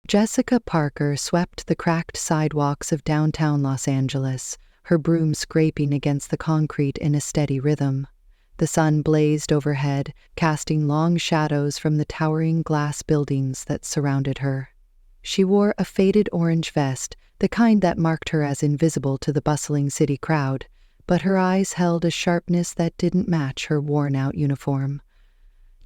Jessica Parker swept the cracked sidewalks of downtown Los Angeles, her broom scraping against the concrete in a steady rhythm. The sun blazed overhead, casting long shadows from the towering glass buildings that surrounded her. She wore a faded orange vest, the kind that marked her as invisible to the bustling city crowd, but her eyes held a sharpness that didn't match her worn-out uniform.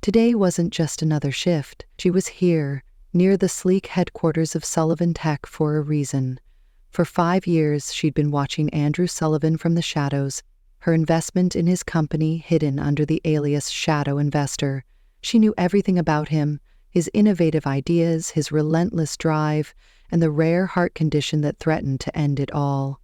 Today wasn't just another shift. She was here, near the sleek headquarters of Sullivan Tech, for a reason. For 5 years, she'd been watching Andrew Sullivan from the shadows, her investment in his company hidden under the alias Shadow Investor. She knew everything about him, his innovative ideas, his relentless drive, and the rare heart condition that threatened to end it all.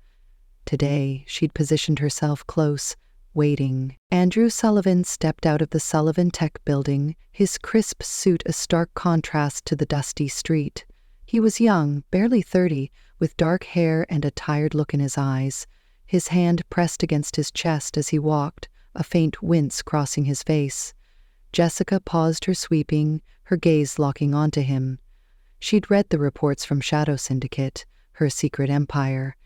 Today, she'd positioned herself close, waiting. Andrew Sullivan stepped out of the Sullivan Tech building, his crisp suit a stark contrast to the dusty street. He was young, barely 30, with dark hair and a tired look in his eyes. His hand pressed against his chest as he walked, a faint wince crossing his face. Jessica paused her sweeping, her gaze locking onto him. She'd read the reports from Shadow Syndicate, her secret empire.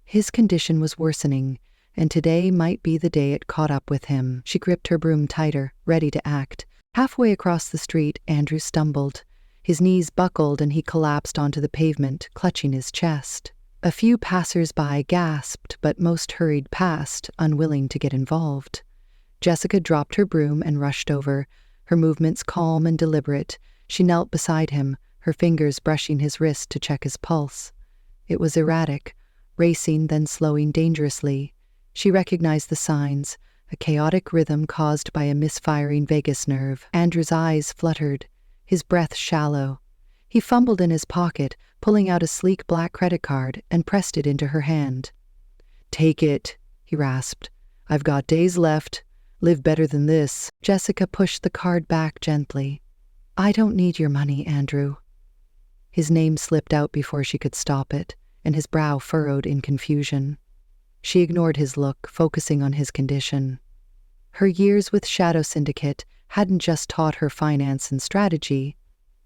His condition was worsening, and today might be the day it caught up with him. She gripped her broom tighter, ready to act. Halfway across the street, Andrew stumbled. His knees buckled and he collapsed onto the pavement, clutching his chest. A few passers-by gasped, but most hurried past, unwilling to get involved. Jessica dropped her broom and rushed over, her movements calm and deliberate. She knelt beside him, her fingers brushing his wrist to check his pulse. It was erratic, racing then slowing dangerously. She recognized the signs, a chaotic rhythm caused by a misfiring vagus nerve. Andrew's eyes fluttered, his breath shallow. He fumbled in his pocket, pulling out a sleek black credit card, and pressed it into her hand. "Take it," he rasped. "I've got days left. Live better than this." Jessica pushed the card back gently. "I don't need your money, Andrew." His name slipped out before she could stop it, and his brow furrowed in confusion. She ignored his look, focusing on his condition. Her years with Shadow Syndicate hadn't just taught her finance and strategy.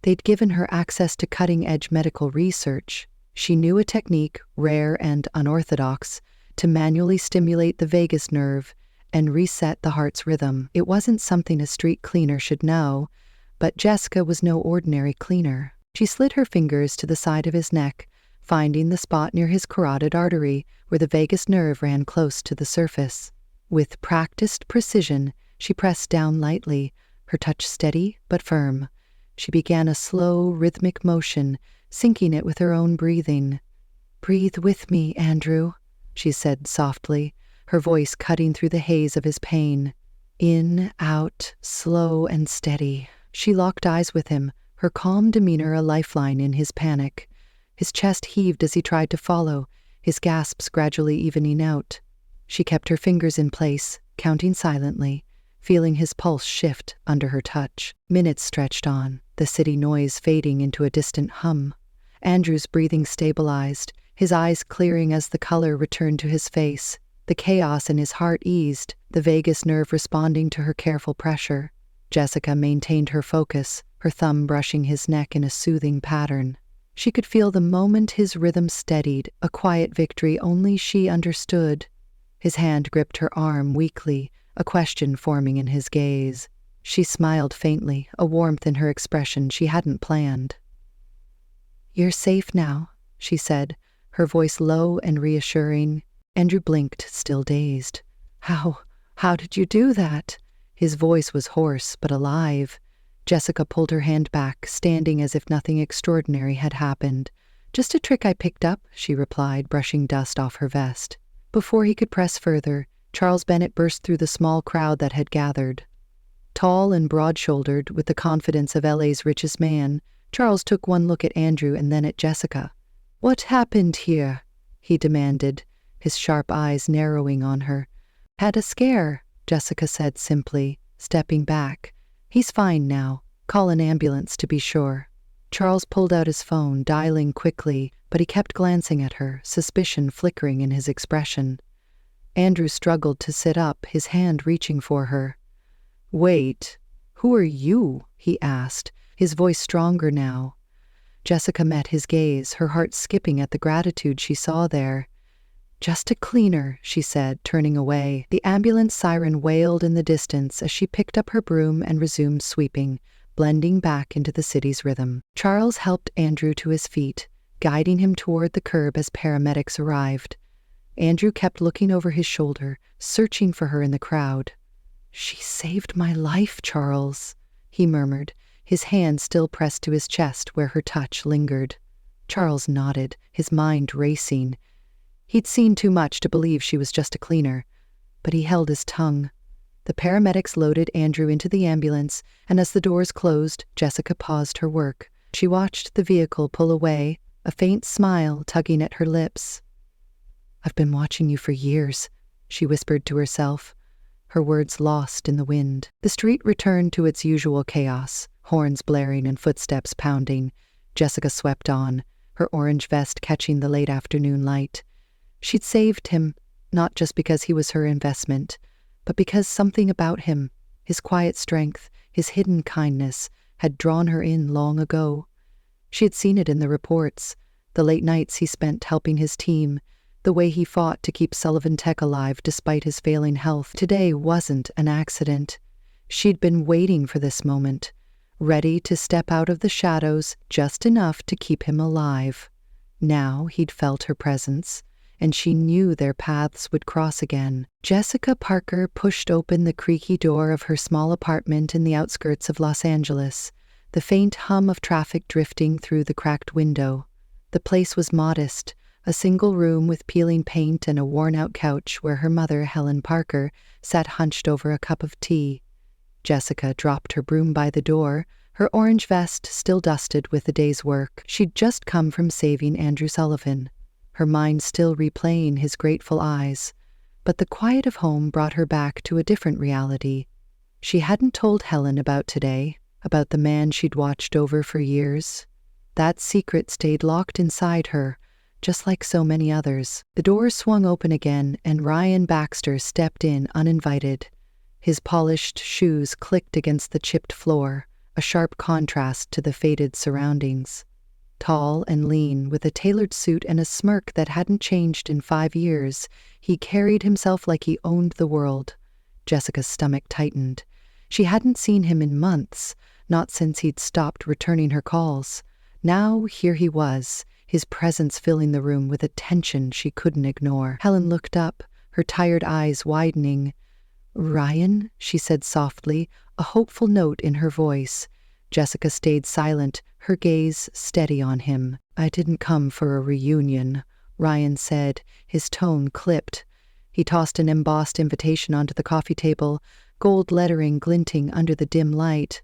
They'd given her access to cutting-edge medical research. She knew a technique, rare and unorthodox, to manually stimulate the vagus nerve and reset the heart's rhythm. It wasn't something a street cleaner should know, but Jessica was no ordinary cleaner. She slid her fingers to the side of his neck, finding the spot near his carotid artery where the vagus nerve ran close to the surface. With practiced precision, she pressed down lightly, her touch steady but firm. She began a slow, rhythmic motion, syncing it with her own breathing. "Breathe with me, Andrew," she said softly, her voice cutting through the haze of his pain. In, out, slow and steady. She locked eyes with him, her calm demeanor a lifeline in his panic. His chest heaved as he tried to follow, his gasps gradually evening out. She kept her fingers in place, counting silently, feeling his pulse shift under her touch. Minutes stretched on, the city noise fading into a distant hum. Andrew's breathing stabilized, his eyes clearing as the color returned to his face. The chaos in his heart eased, the vagus nerve responding to her careful pressure. Jessica maintained her focus, her thumb brushing his neck in a soothing pattern. She could feel the moment his rhythm steadied, a quiet victory only she understood. His hand gripped her arm weakly, a question forming in his gaze. She smiled faintly, a warmth in her expression she hadn't planned. "You're safe now," she said, her voice low and reassuring. Andrew blinked, still dazed. How did you do that?" His voice was hoarse but alive. Jessica pulled her hand back, standing as if nothing extraordinary had happened. "Just a trick I picked up," she replied, brushing dust off her vest. Before he could press further, Charles Bennett burst through the small crowd that had gathered. Tall and broad-shouldered, with the confidence of LA's richest man, Charles took one look at Andrew and then at Jessica. "What happened here?" he demanded, his sharp eyes narrowing on her. "Had a scare," Jessica said simply, stepping back. "He's fine now. Call an ambulance to be sure." Charles pulled out his phone, dialing quickly, but he kept glancing at her, suspicion flickering in his expression. Andrew struggled to sit up, his hand reaching for her. "Wait, who are you?" he asked, his voice stronger now. Jessica met his gaze, her heart skipping at the gratitude she saw there. "Just a cleaner," she said, turning away. The ambulance siren wailed in the distance as she picked up her broom and resumed sweeping, blending back into the city's rhythm. Charles helped Andrew to his feet, guiding him toward the curb as paramedics arrived. Andrew kept looking over his shoulder, searching for her in the crowd. "She saved my life, Charles," he murmured, his hand still pressed to his chest where her touch lingered. Charles nodded, his mind racing. He'd seen too much to believe she was just a cleaner, but he held his tongue. The paramedics loaded Andrew into the ambulance, and as the doors closed, Jessica paused her work. She watched the vehicle pull away, a faint smile tugging at her lips. "I've been watching you for years," she whispered to herself, her words lost in the wind. The street returned to its usual chaos, horns blaring and footsteps pounding. Jessica swept on, her orange vest catching the late afternoon light. She'd saved him, not just because he was her investment, but because something about him, his quiet strength, his hidden kindness, had drawn her in long ago. She had seen it in the reports, the late nights he spent helping his team, the way he fought to keep Sullivan Tech alive despite his failing health. Today wasn't an accident. She'd been waiting for this moment, ready to step out of the shadows just enough to keep him alive. Now he'd felt her presence, and she knew their paths would cross again. Jessica Parker pushed open the creaky door of her small apartment in the outskirts of Los Angeles, the faint hum of traffic drifting through the cracked window. The place was modest, a single room with peeling paint and a worn-out couch where her mother, Helen Parker, sat hunched over a cup of tea. Jessica dropped her broom by the door, her orange vest still dusted with the day's work. She'd just come from saving Andrew Sullivan, her mind still replaying his grateful eyes. But the quiet of home brought her back to a different reality. She hadn't told Helen about today, about the man she'd watched over for years. That secret stayed locked inside her, just like so many others. The door swung open again, and Ryan Baxter stepped in uninvited. His polished shoes clicked against the chipped floor, a sharp contrast to the faded surroundings. Tall and lean, with a tailored suit and a smirk that hadn't changed in 5 years, he carried himself like he owned the world. Jessica's stomach tightened. She hadn't seen him in months, not since he'd stopped returning her calls. Now here he was, his presence filling the room with a tension she couldn't ignore. Helen looked up, her tired eyes widening. "Ryan?" she said softly, a hopeful note in her voice. Jessica stayed silent, her gaze steady on him. "I didn't come for a reunion," Ryan said, his tone clipped. He tossed an embossed invitation onto the coffee table, gold lettering glinting under the dim light.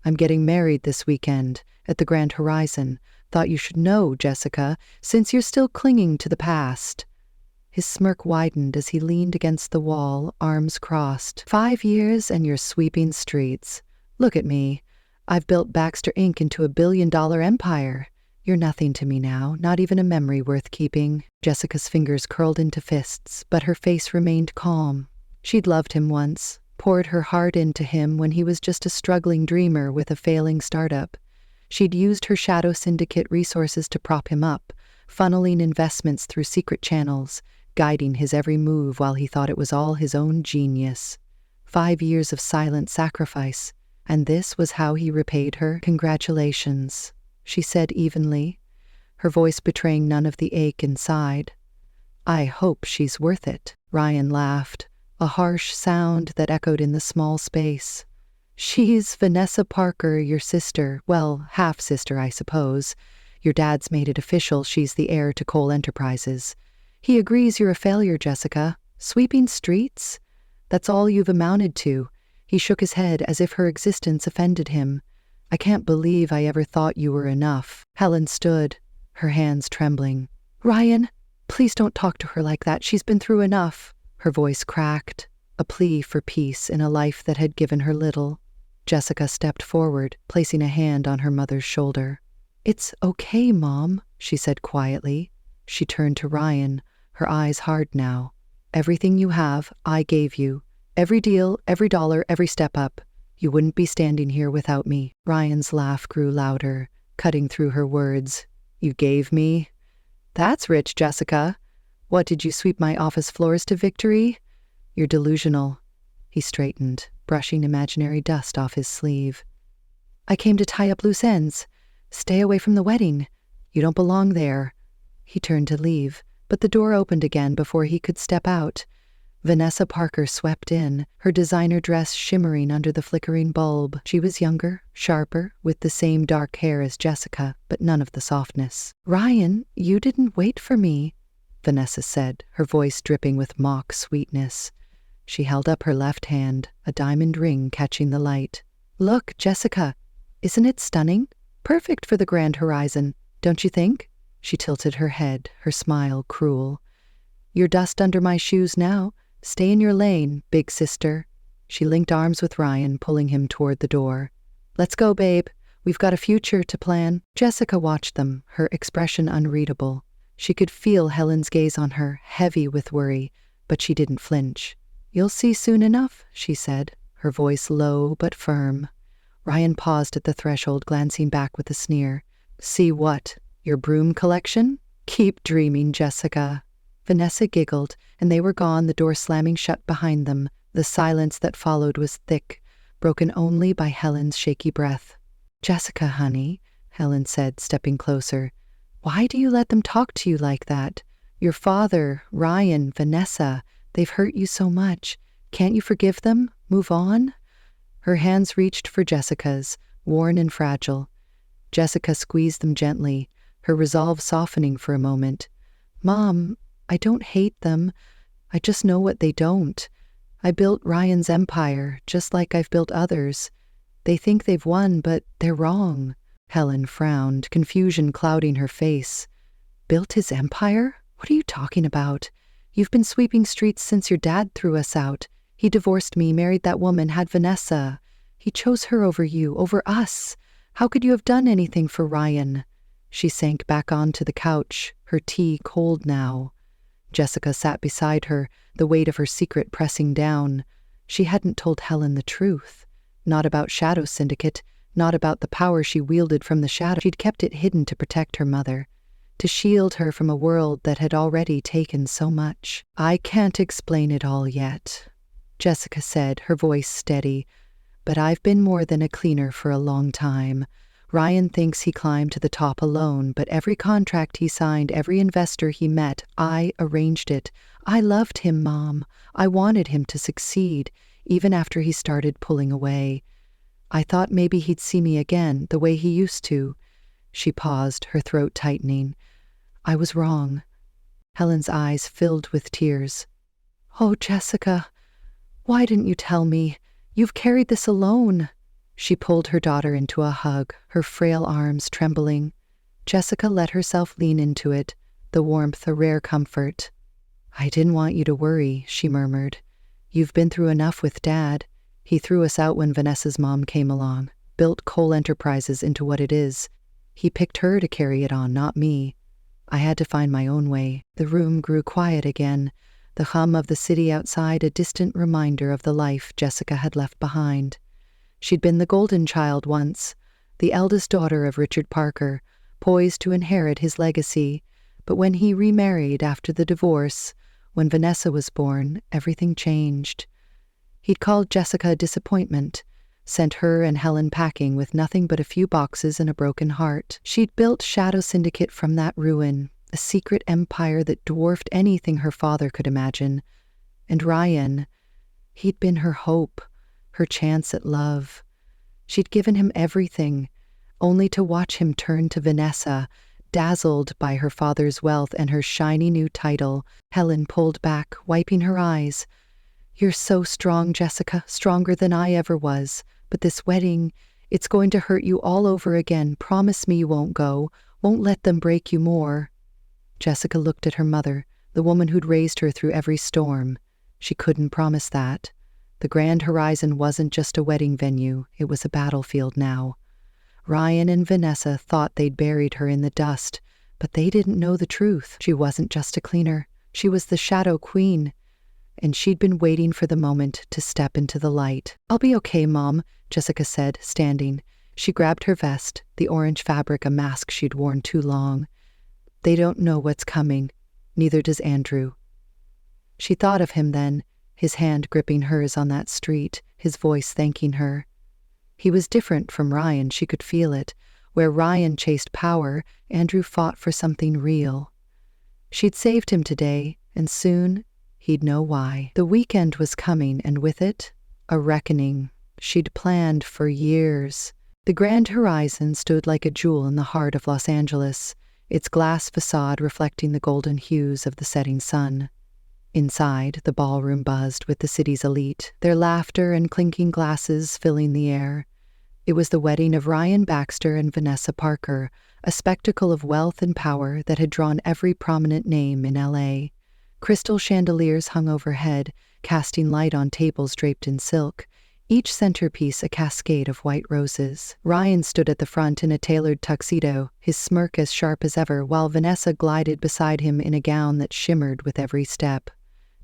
"I'm getting married this weekend, at the Grand Horizon. Thought you should know, Jessica, since you're still clinging to the past." His smirk widened as he leaned against the wall, arms crossed. 5 years and you're sweeping streets. Look at me. I've built Baxter Inc. into a billion-dollar empire. You're nothing to me now, not even a memory worth keeping. Jessica's fingers curled into fists, but her face remained calm. She'd loved him once, poured her heart into him when he was just a struggling dreamer with a failing startup. She'd used her shadow syndicate resources to prop him up, funneling investments through secret channels, guiding his every move while he thought it was all his own genius. 5 years of silent sacrifice, and this was how he repaid her. "Congratulations," she said evenly, her voice betraying none of the ache inside. "I hope she's worth it." Ryan laughed, a harsh sound that echoed in the small space. "She's Vanessa Parker, your sister. Well, half-sister, I suppose. Your dad's made it official she's the heir to Cole Enterprises. He agrees you're a failure, Jessica. Sweeping streets? That's all you've amounted to." He shook his head as if her existence offended him. "I can't believe I ever thought you were enough." Helen stood, her hands trembling. "Ryan, please don't talk to her like that. She's been through enough." Her voice cracked, a plea for peace in a life that had given her little. Jessica stepped forward, placing a hand on her mother's shoulder. "It's okay, Mom," she said quietly. She turned to Ryan, her eyes hard now. "Everything you have, I gave you. Every deal, every dollar, every step up. You wouldn't be standing here without me." Ryan's laugh grew louder, cutting through her words. You gave me? That's rich, Jessica. What, did you sweep my office floors to victory? You're delusional. He straightened, brushing imaginary dust off his sleeve. I came to tie up loose ends. Stay away from the wedding. You don't belong there. He turned to leave, but the door opened again before he could step out. Vanessa Parker swept in, her designer dress shimmering under the flickering bulb. She was younger, sharper, with the same dark hair as Jessica, but none of the softness. Ryan, you didn't wait for me, Vanessa said, her voice dripping with mock sweetness. She held up her left hand, a diamond ring catching the light. Look, Jessica, isn't it stunning? Perfect for the grand horizon, don't you think? She tilted her head, her smile cruel. You're dust under my shoes now. Stay in your lane, big sister. She linked arms with Ryan, pulling him toward the door. Let's go, babe. We've got a future to plan. Jessica watched them, her expression unreadable. She could feel Helen's gaze on her, heavy with worry, but she didn't flinch. You'll see soon enough, she said, her voice low but firm. Ryan paused at the threshold, glancing back with a sneer. See what? Your broom collection? Keep dreaming, Jessica. Vanessa giggled, and they were gone, the door slamming shut behind them. The silence that followed was thick, broken only by Helen's shaky breath. Jessica, honey, Helen said, stepping closer. Why do you let them talk to you like that? Your father, Ryan, Vanessa, they've hurt you so much. Can't you forgive them? Move on? Her hands reached for Jessica's, worn and fragile. Jessica squeezed them gently, her resolve softening for a moment. Mom, I don't hate them. I just know what they don't. I built Ryan's empire, just like I've built others. They think they've won, but they're wrong. Helen frowned, confusion clouding her face. Built his empire? What are you talking about? You've been sweeping streets since your dad threw us out. He divorced me, married that woman, had Vanessa. He chose her over you, over us. How could you have done anything for Ryan? She sank back onto the couch, her tea cold now. Jessica sat beside her, the weight of her secret pressing down. She hadn't told Helen the truth. Not about Shadow Syndicate, not about the power she wielded from the shadow. She'd kept it hidden to protect her mother, to shield her from a world that had already taken so much. I can't explain it all yet, Jessica said, her voice steady. But I've been more than a cleaner for a long time. Ryan thinks he climbed to the top alone, but every contract he signed, every investor he met, I arranged it. I loved him, Mom. I wanted him to succeed, even after he started pulling away. I thought maybe he'd see me again, the way he used to. She paused, her throat tightening. I was wrong. Helen's eyes filled with tears. Oh, Jessica, why didn't you tell me? You've carried this alone. She pulled her daughter into a hug, her frail arms trembling. Jessica let herself lean into it, the warmth a rare comfort. I didn't want you to worry, she murmured. You've been through enough with Dad. He threw us out when Vanessa's mom came along, built Cole Enterprises into what it is. He picked her to carry it on, not me. I had to find my own way. The room grew quiet again, the hum of the city outside a distant reminder of the life Jessica had left behind. She'd been the golden child once, the eldest daughter of Richard Parker, poised to inherit his legacy. But when he remarried after the divorce, when Vanessa was born, everything changed. He'd called Jessica a disappointment, sent her and Helen packing with nothing but a few boxes and a broken heart. She'd built Shadow Syndicate from that ruin, a secret empire that dwarfed anything her father could imagine. And Ryan, he'd been her hope, her chance at love. She'd given him everything, only to watch him turn to Vanessa, dazzled by her father's wealth and her shiny new title. Helen pulled back, wiping her eyes. You're so strong, Jessica, stronger than I ever was. But this wedding, it's going to hurt you all over again. Promise me you won't go, won't let them break you more. Jessica looked at her mother, the woman who'd raised her through every storm. She couldn't promise that. The Grand Horizon wasn't just a wedding venue, it was a battlefield now. Ryan and Vanessa thought they'd buried her in the dust, but they didn't know the truth. She wasn't just a cleaner, she was the Shadow Queen, and she'd been waiting for the moment to step into the light. I'll be okay, Mom, Jessica said, standing. She grabbed her vest, the orange fabric a mask she'd worn too long. They don't know what's coming. Neither does Andrew. She thought of him then, his hand gripping hers on that street, his voice thanking her. He was different from Ryan, she could feel it. Where Ryan chased power, Andrew fought for something real. She'd saved him today, and soon he'd know why. The weekend was coming, and with it, a reckoning she'd planned for years. The Grand Horizon stood like a jewel in the heart of Los Angeles, its glass facade reflecting the golden hues of the setting sun. Inside, the ballroom buzzed with the city's elite, their laughter and clinking glasses filling the air. It was the wedding of Ryan Baxter and Vanessa Parker, a spectacle of wealth and power that had drawn every prominent name in L.A. Crystal chandeliers hung overhead, casting light on tables draped in silk, each centerpiece a cascade of white roses. Ryan stood at the front in a tailored tuxedo, his smirk as sharp as ever, while Vanessa glided beside him in a gown that shimmered with every step.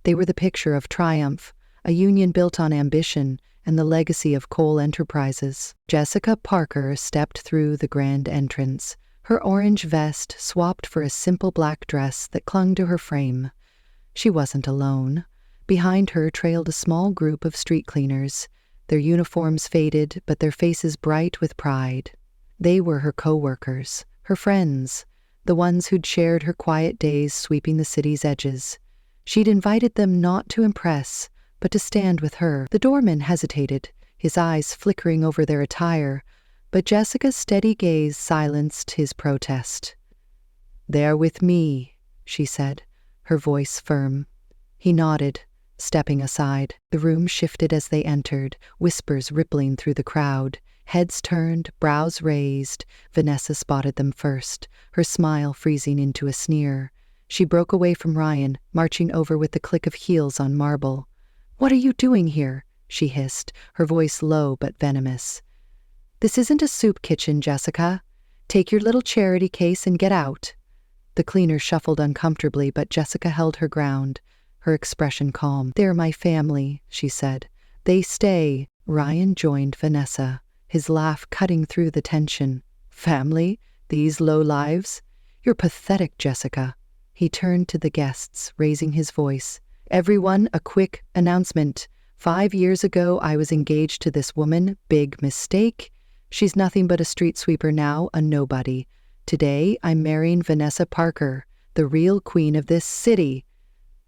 They were the picture of triumph, a union built on ambition, and the legacy of Cole Enterprises. Jessica Parker stepped through the grand entrance, her orange vest swapped for a simple black dress that clung to her frame. She wasn't alone. Behind her trailed a small group of street cleaners, their uniforms faded but their faces bright with pride. They were her co-workers, her friends, the ones who'd shared her quiet days sweeping the city's edges. She'd invited them not to impress, but to stand with her. The doorman hesitated, his eyes flickering over their attire, but Jessica's steady gaze silenced his protest. "They're with me," she said, her voice firm. He nodded, stepping aside. The room shifted as they entered, whispers rippling through the crowd. Heads turned, brows raised. Vanessa spotted them first, her smile freezing into a sneer. She broke away from Ryan, marching over with the click of heels on marble. "What are you doing here?" she hissed, her voice low but venomous. "This isn't a soup kitchen, Jessica. Take your little charity case and get out." The cleaner shuffled uncomfortably, but Jessica held her ground, her expression calm. "They're my family," she said. "They stay." Ryan joined Vanessa, his laugh cutting through the tension. "Family? These low lives? You're pathetic, Jessica." He turned to the guests, raising his voice. "Everyone, a quick announcement. 5 years ago, I was engaged to this woman. Big mistake. She's nothing but a street sweeper now, a nobody. Today, I'm marrying Vanessa Parker, the real queen of this city."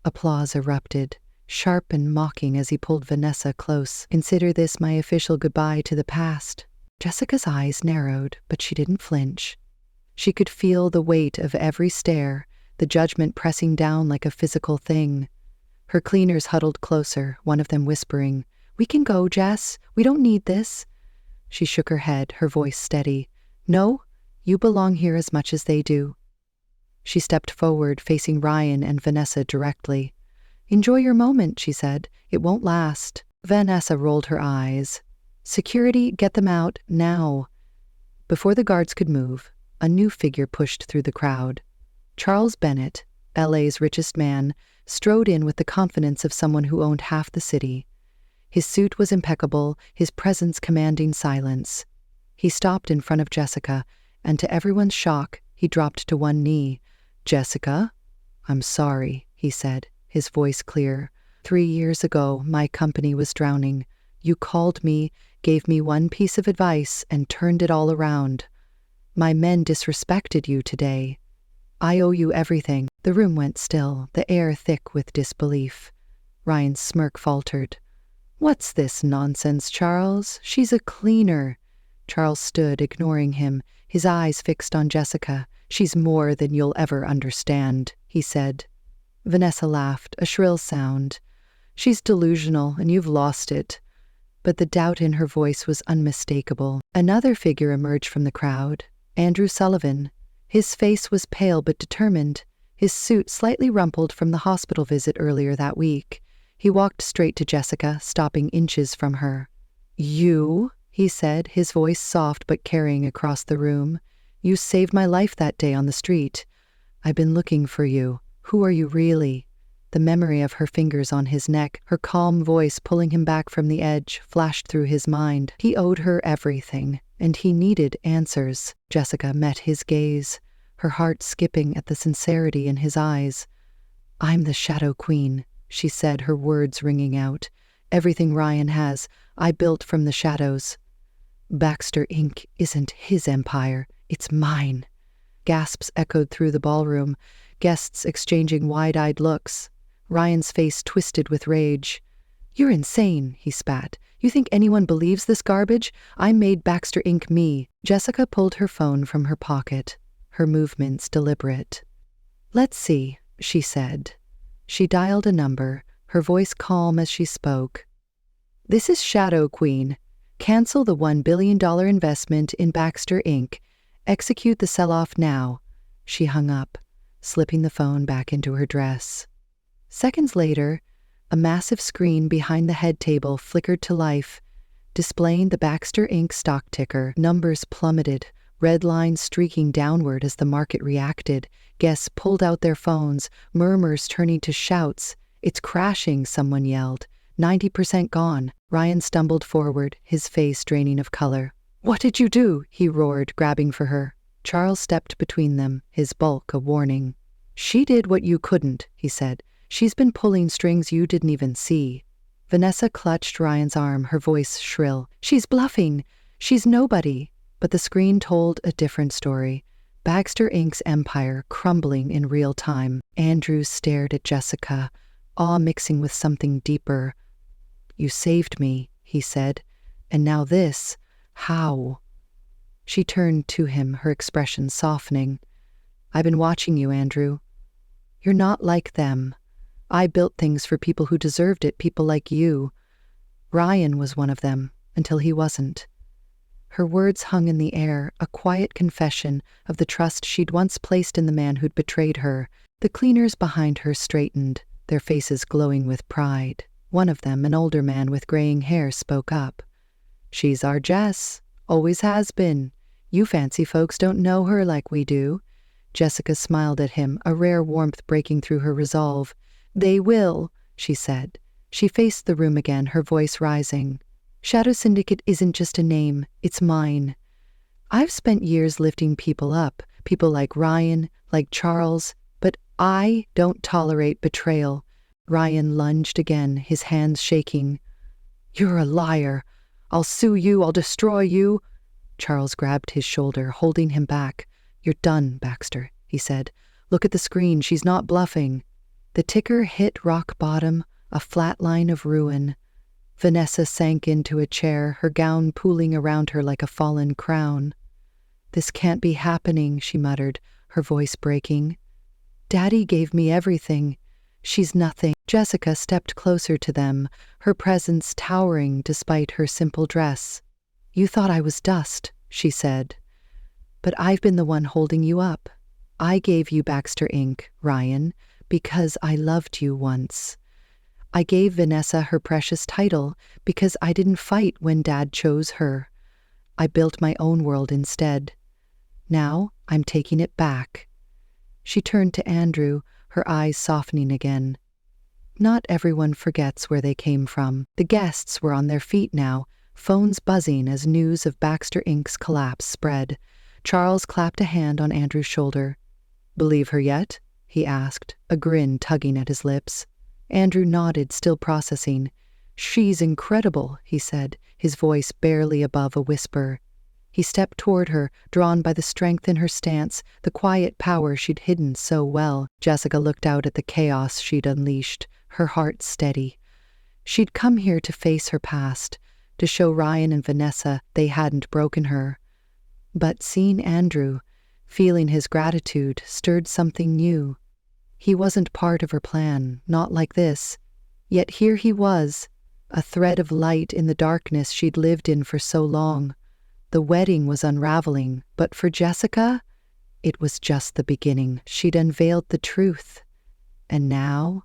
Applause erupted, sharp and mocking as he pulled Vanessa close. "Consider this my official goodbye to the past." Jessica's eyes narrowed, but she didn't flinch. She could feel the weight of every stare, the judgment pressing down like a physical thing. Her cleaners huddled closer, one of them whispering, "We can go, Jess. We don't need this." She shook her head, her voice steady. "No, you belong here as much as they do." She stepped forward, facing Ryan and Vanessa directly. "Enjoy your moment," she said. "It won't last." Vanessa rolled her eyes. "Security, get them out, now." Before the guards could move, a new figure pushed through the crowd. Charles Bennett, LA's richest man, strode in with the confidence of someone who owned half the city. His suit was impeccable, his presence commanding silence. He stopped in front of Jessica, and to everyone's shock, he dropped to one knee. "Jessica, I'm sorry," he said, his voice clear. 3 years ago, my company was drowning. You called me, gave me one piece of advice, and turned it all around. My men disrespected you today. I owe you everything." The room went still, the air thick with disbelief. Ryan's smirk faltered. "What's this nonsense, Charles? She's a cleaner." Charles stood, ignoring him, his eyes fixed on Jessica. "She's more than you'll ever understand," he said. Vanessa laughed, a shrill sound. "She's delusional, and you've lost it." But the doubt in her voice was unmistakable. Another figure emerged from the crowd, Andrew Sullivan. His face was pale but determined, his suit slightly rumpled from the hospital visit earlier that week. He walked straight to Jessica, stopping inches from her. "You?" he said, his voice soft but carrying across the room. "You saved my life that day on the street. I've been looking for you. Who are you really?" The memory of her fingers on his neck, her calm voice pulling him back from the edge, flashed through his mind. He owed her everything, and he needed answers. Jessica met his gaze, her heart skipping at the sincerity in his eyes. "I'm the Shadow Queen," she said, her words ringing out. "Everything Ryan has, I built from the shadows. Baxter Inc. isn't his empire, it's mine." Gasps echoed through the ballroom, guests exchanging wide-eyed looks. Ryan's face twisted with rage. "You're insane," he spat. "You think anyone believes this garbage? I made Baxter Inc. me." Jessica pulled her phone from her pocket, her movements deliberate. "Let's see," she said. She dialed a number, her voice calm as she spoke. "This is Shadow Queen. Cancel the $1 billion investment in Baxter Inc. Execute the sell-off now." She hung up, slipping the phone back into her dress. Seconds later, a massive screen behind the head table flickered to life, displaying the Baxter Inc. stock ticker. Numbers plummeted, red lines streaking downward as the market reacted. Guests pulled out their phones, murmurs turning to shouts. "It's crashing," someone yelled. 90% gone." Ryan stumbled forward, his face draining of color. "What did you do?" he roared, grabbing for her. Charles stepped between them, his bulk a warning. "She did what you couldn't," he said. "She's been pulling strings you didn't even see." Vanessa clutched Ryan's arm, her voice shrill. "She's bluffing. She's nobody." But the screen told a different story. Baxter Inc.'s empire crumbling in real time. Andrew stared at Jessica, awe mixing with something deeper. "You saved me," he said. "And now this. How?" She turned to him, her expression softening. "I've been watching you, Andrew. You're not like them. I built things for people who deserved it, people like you. Ryan was one of them, until he wasn't." Her words hung in the air, a quiet confession of the trust she'd once placed in the man who'd betrayed her. The cleaners behind her straightened, their faces glowing with pride. One of them, an older man with graying hair, spoke up. "She's our Jess. Always has been. You fancy folks don't know her like we do." Jessica smiled at him, a rare warmth breaking through her resolve. "They will," she said. She faced the room again, her voice rising. "Shadow Syndicate isn't just a name, it's mine. I've spent years lifting people up, people like Ryan, like Charles, but I don't tolerate betrayal." Ryan lunged again, his hands shaking. "You're a liar. I'll sue you, I'll destroy you." Charles grabbed his shoulder, holding him back. "You're done, Baxter," he said. "Look at the screen, she's not bluffing." The ticker hit rock bottom, a flat line of ruin. Vanessa sank into a chair, her gown pooling around her like a fallen crown. "This can't be happening," she muttered, her voice breaking. "Daddy gave me everything. She's nothing." Jessica stepped closer to them, her presence towering despite her simple dress. "You thought I was dust," she said. "But I've been the one holding you up. I gave you Baxter Inc., Ryan, because I loved you once. I gave Vanessa her precious title because I didn't fight when Dad chose her. I built my own world instead. Now I'm taking it back." She turned to Andrew, her eyes softening again. Not everyone forgets where they came from. The guests were on their feet now, phones buzzing as news of Baxter Inc.'s collapse spread. Charles clapped a hand on Andrew's shoulder. "Believe her yet?" he asked, a grin tugging at his lips. Andrew nodded, still processing. "She's incredible," he said, his voice barely above a whisper. He stepped toward her, drawn by the strength in her stance, the quiet power she'd hidden so well. Jessica looked out at the chaos she'd unleashed, her heart steady. She'd come here to face her past, to show Ryan and Vanessa they hadn't broken her. But seeing Andrew, feeling his gratitude, stirred something new. He wasn't part of her plan, not like this. Yet here he was, a thread of light in the darkness she'd lived in for so long. The wedding was unraveling, but for Jessica, it was just the beginning. She'd unveiled the truth. And now,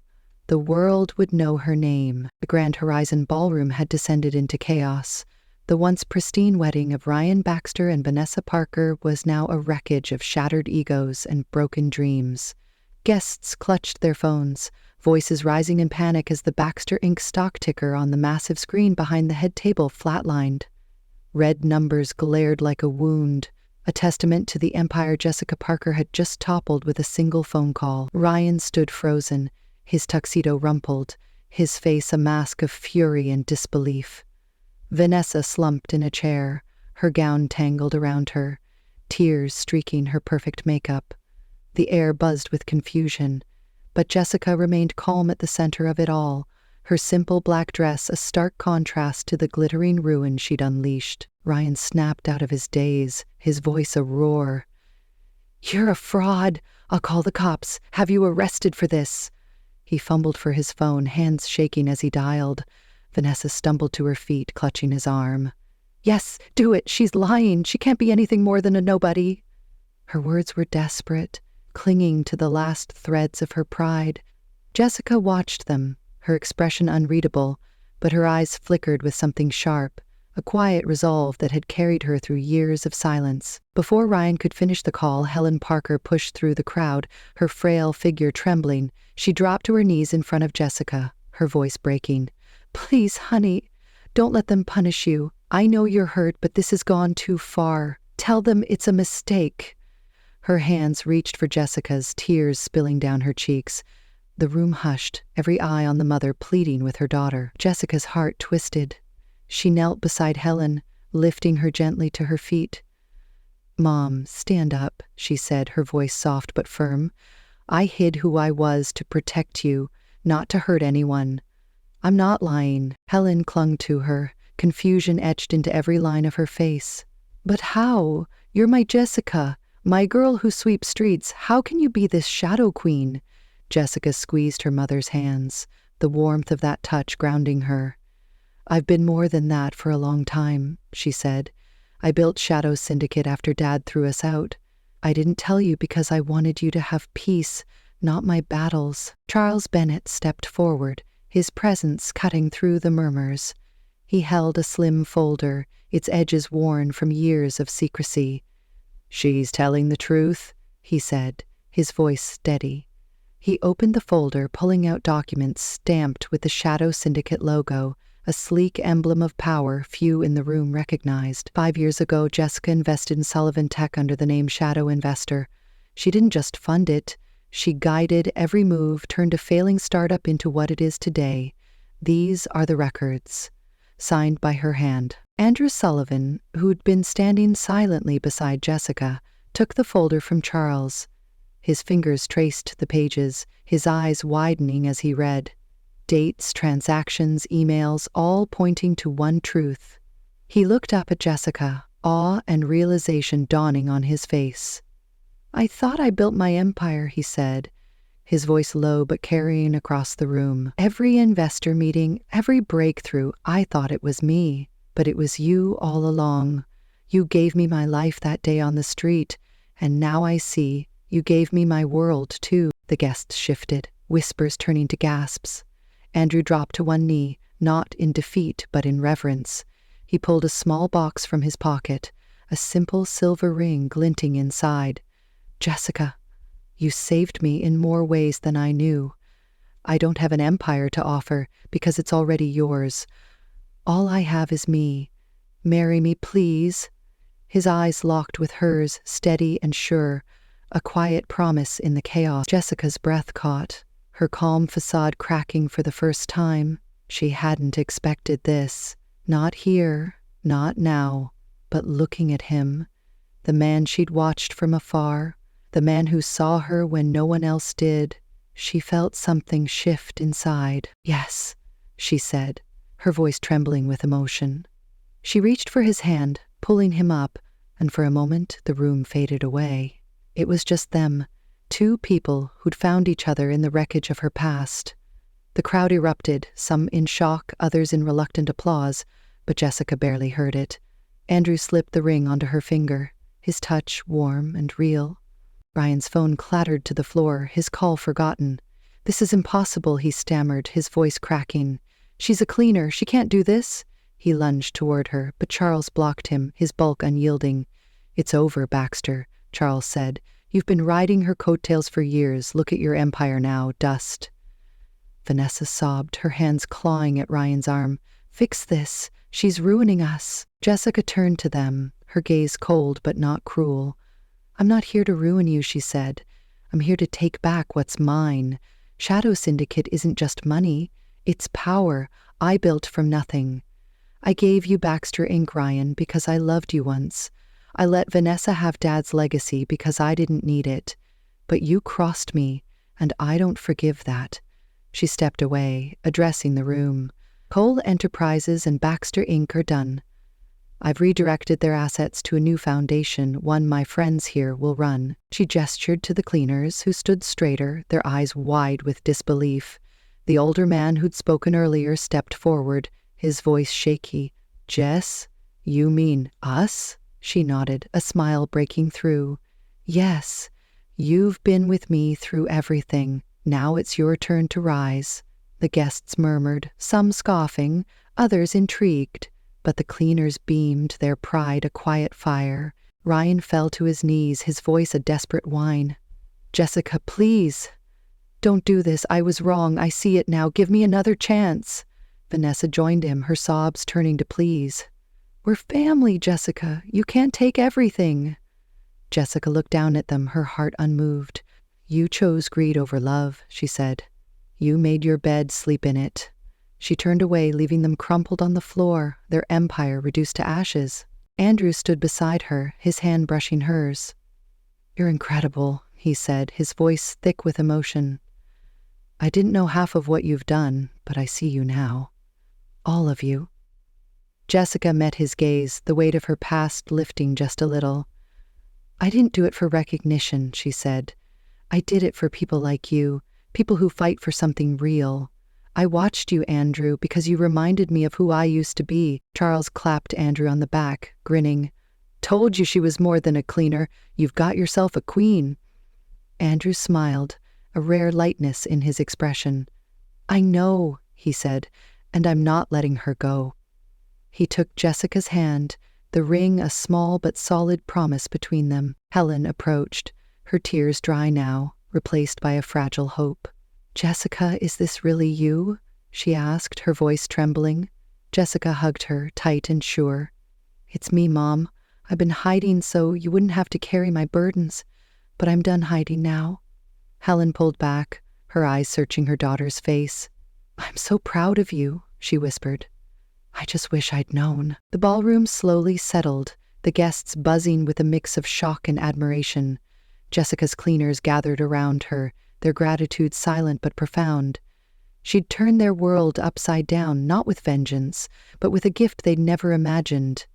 the world would know her name. The Grand Horizon ballroom had descended into chaos. The once pristine wedding of Ryan Baxter and Vanessa Parker was now a wreckage of shattered egos and broken dreams. Guests clutched their phones, voices rising in panic as the Baxter Inc. stock ticker on the massive screen behind the head table flatlined. Red numbers glared like a wound, a testament to the empire Jessica Parker had just toppled with a single phone call. Ryan stood frozen, his tuxedo rumpled, his face a mask of fury and disbelief. Vanessa slumped in a chair, her gown tangled around her, tears streaking her perfect makeup. The air buzzed with confusion, but Jessica remained calm at the center of it all, her simple black dress a stark contrast to the glittering ruin she'd unleashed. Ryan snapped out of his daze, his voice a roar. "You're a fraud! I'll call the cops! Have you arrested for this?" He fumbled for his phone, hands shaking as he dialed. Vanessa stumbled to her feet, clutching his arm. "Yes, do it! She's lying! She can't be anything more than a nobody!" Her words were desperate, clinging to the last threads of her pride. Jessica watched them, her expression unreadable, but her eyes flickered with something sharp, a quiet resolve that had carried her through years of silence. Before Ryan could finish the call, Helen Parker pushed through the crowd, her frail figure trembling. She dropped to her knees in front of Jessica, her voice breaking. "Please, honey, don't let them punish you. I know you're hurt, but this has gone too far. Tell them it's a mistake." Her hands reached for Jessica's, tears spilling down her cheeks. The room hushed, every eye on the mother pleading with her daughter. Jessica's heart twisted. She knelt beside Helen, lifting her gently to her feet. "Mom, stand up," she said, her voice soft but firm. "I hid who I was to protect you, not to hurt anyone. I'm not lying." Helen clung to her, confusion etched into every line of her face. "But how? You're my Jessica, my girl who sweeps streets. How can you be this shadow queen?" Jessica squeezed her mother's hands, the warmth of that touch grounding her. "I've been more than that for a long time," she said. "I built Shadow Syndicate after Dad threw us out. I didn't tell you because I wanted you to have peace, not my battles." Charles Bennett stepped forward, his presence cutting through the murmurs. He held a slim folder, its edges worn from years of secrecy. "She's telling the truth," he said, his voice steady. He opened the folder, pulling out documents stamped with the Shadow Syndicate logo, a sleek emblem of power few in the room recognized. 5 years ago, Jessica invested in Sullivan Tech under the name Shadow Investor. She didn't just fund it. She guided every move, turned a failing startup into what it is today. These are the records. Signed by her hand. Andrew Sullivan, who'd been standing silently beside Jessica, took the folder from Charles. His fingers traced the pages, his eyes widening as he read. Dates, transactions, emails, all pointing to one truth. He looked up at Jessica, awe and realization dawning on his face. "I thought I built my empire," he said, his voice low but carrying across the room. "Every investor meeting, every breakthrough, I thought it was me. But it was you all along. You gave me my life that day on the street, and now I see, you gave me my world, too." The guests shifted, whispers turning to gasps. Andrew dropped to one knee, not in defeat but in reverence. He pulled a small box from his pocket, a simple silver ring glinting inside. "Jessica, you saved me in more ways than I knew. I don't have an empire to offer because it's already yours. All I have is me. Marry me, please." His eyes locked with hers, steady and sure, a quiet promise in the chaos. Jessica's breath caught, her calm facade cracking for the first time. She hadn't expected this. Not here, not now, but looking at him. The man she'd watched from afar, the man who saw her when no one else did. She felt something shift inside. "Yes," she said, her voice trembling with emotion. She reached for his hand, pulling him up, and for a moment the room faded away. It was just them, two people who'd found each other in the wreckage of her past. The crowd erupted, some in shock, others in reluctant applause, but Jessica barely heard it. Andrew slipped the ring onto her finger, his touch warm and real. Ryan's phone clattered to the floor, his call forgotten. "This is impossible," he stammered, his voice cracking. "She's a cleaner. She can't do this." He lunged toward her, but Charles blocked him, his bulk unyielding. "It's over, Baxter," Charles said. "You've been riding her coattails for years. Look at your empire now, dust." Vanessa sobbed, her hands clawing at Ryan's arm. "Fix this," She's ruining us. Jessica turned to them, her gaze cold but not cruel. I'm not here to ruin you, she said. I'm here to take back what's mine. Shadow Syndicate isn't just money. It's power I built from nothing. I gave you Baxter Inc., Ryan, because I loved you once. I let Vanessa have Dad's legacy because I didn't need it. But you crossed me, and I don't forgive that. She stepped away, addressing the room. Cole Enterprises and Baxter Inc. are done. I've redirected their assets to a new foundation, one my friends here will run. She gestured to the cleaners, who stood straighter, their eyes wide with disbelief. The older man who'd spoken earlier stepped forward, his voice shaky. Jess, you mean us? She nodded, a smile breaking through. Yes, you've been with me through everything. Now it's your turn to rise. The guests murmured, some scoffing, others intrigued. But the cleaners beamed, their pride a quiet fire. Ryan fell to his knees, his voice a desperate whine. Jessica, please. Don't do this. I was wrong. I see it now. Give me another chance. Vanessa joined him, her sobs turning to pleas. We're family, Jessica. You can't take everything. Jessica looked down at them, her heart unmoved. You chose greed over love, she said. You made your bed, sleep in it. She turned away, leaving them crumpled on the floor, their empire reduced to ashes. Andrew stood beside her, his hand brushing hers. You're incredible, he said, his voice thick with emotion. I didn't know half of what you've done, but I see you now. All of you. Jessica met his gaze, the weight of her past lifting just a little. I didn't do it for recognition, she said. I did it for people like you, people who fight for something real. I watched you, Andrew, because you reminded me of who I used to be. Charles clapped Andrew on the back, grinning. Told you she was more than a cleaner. You've got yourself a queen. Andrew smiled, a rare lightness in his expression. I know, he said, and I'm not letting her go. He took Jessica's hand, the ring a small but solid promise between them. Helen approached, her tears dry now, replaced by a fragile hope. Jessica, is this really you? She asked, her voice trembling. Jessica hugged her, tight and sure. It's me, Mom. I've been hiding so you wouldn't have to carry my burdens, but I'm done hiding now. Helen pulled back, her eyes searching her daughter's face. I'm so proud of you, she whispered. I just wish I'd known. The ballroom slowly settled, the guests buzzing with a mix of shock and admiration. Jessica's cleaners gathered around her, their gratitude silent but profound. She'd turned their world upside down, not with vengeance, but with a gift they'd never imagined.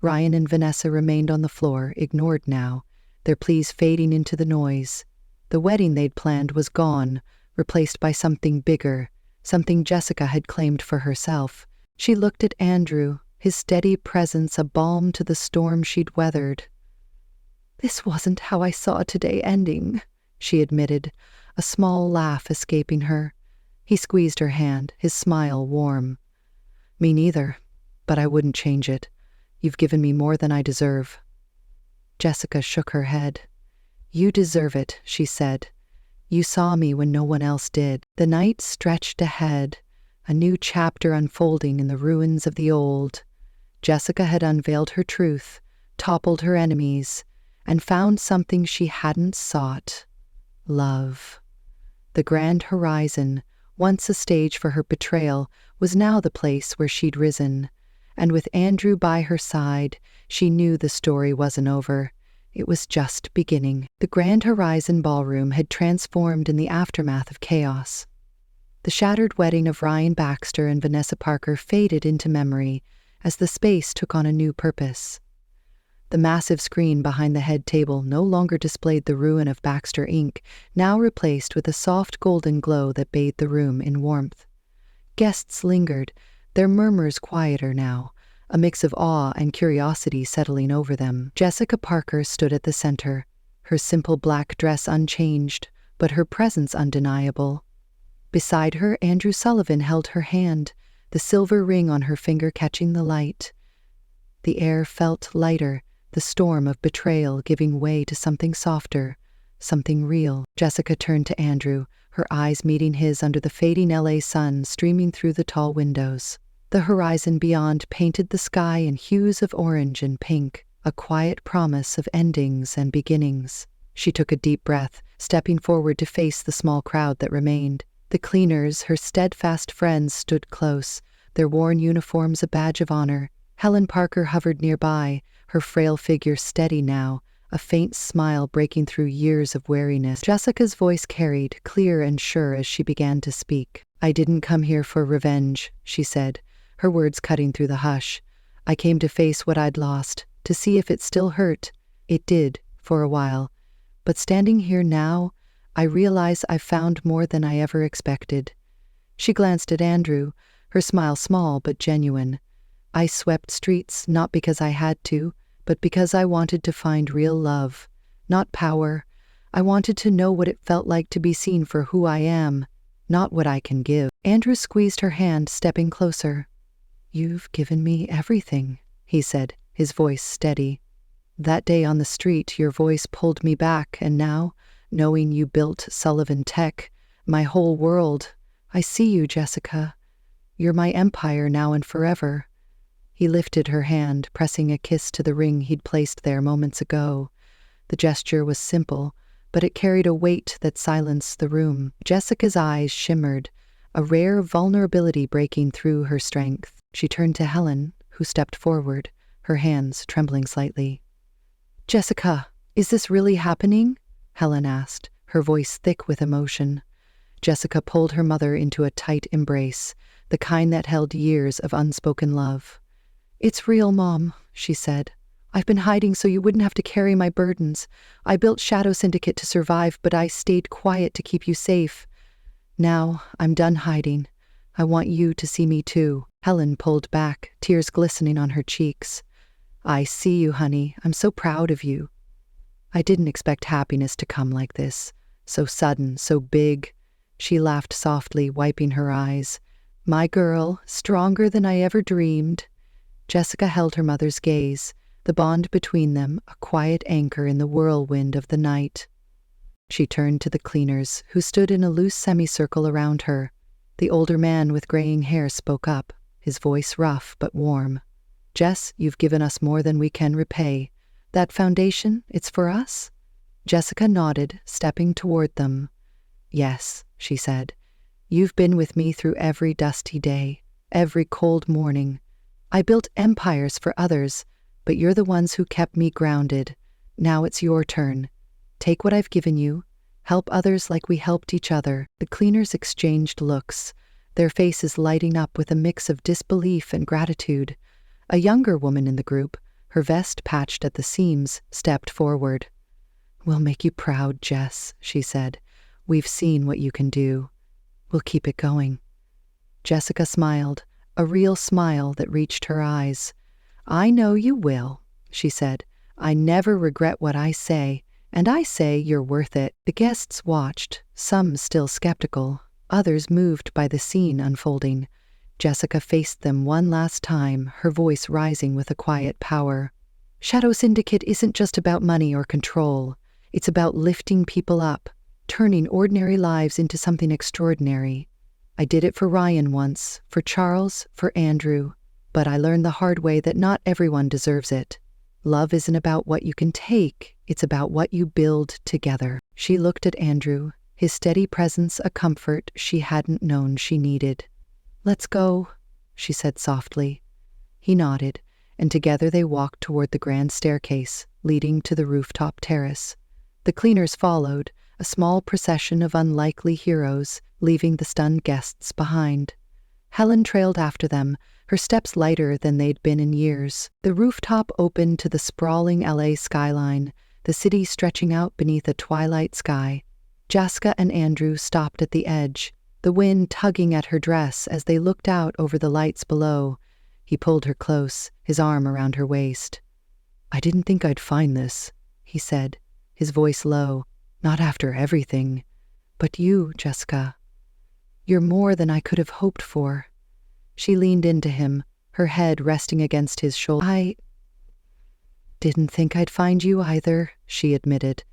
Ryan and Vanessa remained on the floor, ignored now, their pleas fading into the noise. The wedding they'd planned was gone, replaced by something bigger, something Jessica had claimed for herself. She looked at Andrew, his steady presence a balm to the storm she'd weathered. This wasn't how I saw today ending, she admitted, a small laugh escaping her. He squeezed her hand, his smile warm. Me neither, but I wouldn't change it. You've given me more than I deserve. Jessica shook her head. You deserve it, she said. You saw me when no one else did. The night stretched ahead, a new chapter unfolding in the ruins of the old. Jessica had unveiled her truth, toppled her enemies, and found something she hadn't sought. Love. The grand horizon, once a stage for her betrayal, was now the place where she'd risen. And with Andrew by her side, she knew the story wasn't over. It was just beginning. The Grand Horizon ballroom had transformed in the aftermath of chaos. The shattered wedding of Ryan Baxter and Vanessa Parker faded into memory as the space took on a new purpose. The massive screen behind the head table no longer displayed the ruin of Baxter Inc., now replaced with a soft golden glow that bathed the room in warmth. Guests lingered, their murmurs quieter now, a mix of awe and curiosity settling over them. Jessica Parker stood at the center, her simple black dress unchanged, but her presence undeniable. Beside her, Andrew Sullivan held her hand, the silver ring on her finger catching the light. The air felt lighter, the storm of betrayal giving way to something softer, something real. Jessica turned to Andrew, her eyes meeting his under the fading LA sun streaming through the tall windows. The horizon beyond painted the sky in hues of orange and pink, a quiet promise of endings and beginnings. She took a deep breath, stepping forward to face the small crowd that remained. The cleaners, her steadfast friends, stood close, their worn uniforms a badge of honor. Helen Parker hovered nearby, her frail figure steady now, a faint smile breaking through years of weariness. Jessica's voice carried, clear and sure as she began to speak. "I didn't come here for revenge," she said, her words cutting through the hush. "I came to face what I'd lost, to see if it still hurt. It did, for a while. But standing here now, I realize I've found more than I ever expected." She glanced at Andrew, her smile small but genuine. "I swept streets not because I had to, but because I wanted to find real love, not power. I wanted to know what it felt like to be seen for who I am, not what I can give." Andrew squeezed her hand, stepping closer. "You've given me everything," he said, his voice steady. "That day on the street, your voice pulled me back, and now, knowing you built Sullivan Tech, my whole world, I see you, Jessica. You're my empire now and forever." He lifted her hand, pressing a kiss to the ring he'd placed there moments ago. The gesture was simple, but it carried a weight that silenced the room. Jessica's eyes shimmered, a rare vulnerability breaking through her strength. She turned to Helen, who stepped forward, her hands trembling slightly. "Jessica, is this really happening?" Helen asked, her voice thick with emotion. Jessica pulled her mother into a tight embrace, the kind that held years of unspoken love. "It's real, Mom," she said. "I've been hiding so you wouldn't have to carry my burdens. I built Shadow Syndicate to survive, but I stayed quiet to keep you safe. Now, I'm done hiding. I want you to see me too." Helen pulled back, tears glistening on her cheeks. "I see you, honey. I'm so proud of you." "I didn't expect happiness to come like this. So sudden, so big." She laughed softly, wiping her eyes. "My girl, stronger than I ever dreamed." Jessica held her mother's gaze, the bond between them a quiet anchor in the whirlwind of the night. She turned to the cleaners, who stood in a loose semicircle around her. The older man with graying hair spoke up, his voice rough but warm. "Jess, you've given us more than we can repay. That foundation, it's for us?" Jessica nodded, stepping toward them. "Yes," she said. "You've been with me through every dusty day, every cold morning. I built empires for others, but you're the ones who kept me grounded. Now it's your turn. Take what I've given you. Help others like we helped each other." The cleaners exchanged looks, their faces lighting up with a mix of disbelief and gratitude. A younger woman in the group, her vest patched at the seams, stepped forward. "We'll make you proud, Jess," she said. "We've seen what you can do. We'll keep it going." Jessica smiled, a real smile that reached her eyes. "I know you will," she said. "I never regret what I say, and I say you're worth it." The guests watched, some still skeptical, others moved by the scene unfolding. Jessica faced them one last time, her voice rising with a quiet power. "Shadow Syndicate isn't just about money or control. It's about lifting people up, turning ordinary lives into something extraordinary. I did it for Ryan once, for Charles, for Andrew, but I learned the hard way that not everyone deserves it. Love isn't about what you can take, it's about what you build together." She looked at Andrew, his steady presence a comfort she hadn't known she needed. "Let's go," she said softly. He nodded, and together they walked toward the grand staircase, leading to the rooftop terrace. The cleaners followed, a small procession of unlikely heroes, leaving the stunned guests behind. Helen trailed after them, her steps lighter than they'd been in years. The rooftop opened to the sprawling LA skyline, the city stretching out beneath a twilight sky. Jessica and Andrew stopped at the edge, the wind tugging at her dress as they looked out over the lights below. He pulled her close, his arm around her waist. "I didn't think I'd find this," he said, his voice low. "Not after everything. But you, Jessica, you're more than I could have hoped for." She leaned into him, her head resting against his shoulder. "I didn't think I'd find you either," she admitted.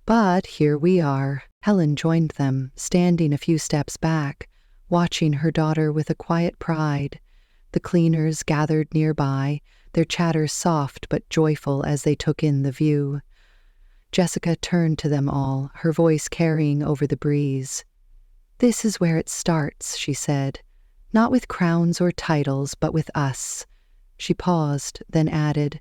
"But here we are." Helen joined them, standing a few steps back, watching her daughter with a quiet pride. The cleaners gathered nearby, their chatter soft but joyful as they took in the view. Jessica turned to them all, her voice carrying over the breeze. "This is where it starts," she said. "Not with crowns or titles, but with us." She paused, then added,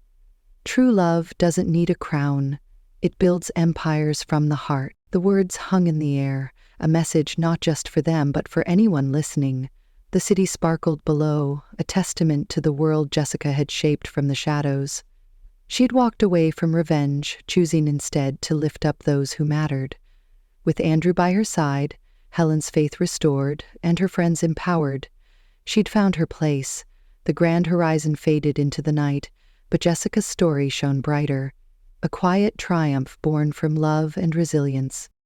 "True love doesn't need a crown. It builds empires from the heart." The words hung in the air, a message not just for them but for anyone listening. The city sparkled below, a testament to the world Jessica had shaped from the shadows. She had walked away from revenge, choosing instead to lift up those who mattered. With Andrew by her side, Helen's faith restored, and her friends empowered, she'd found her place. The grand horizon faded into the night, but Jessica's story shone brighter, a quiet triumph born from love and resilience.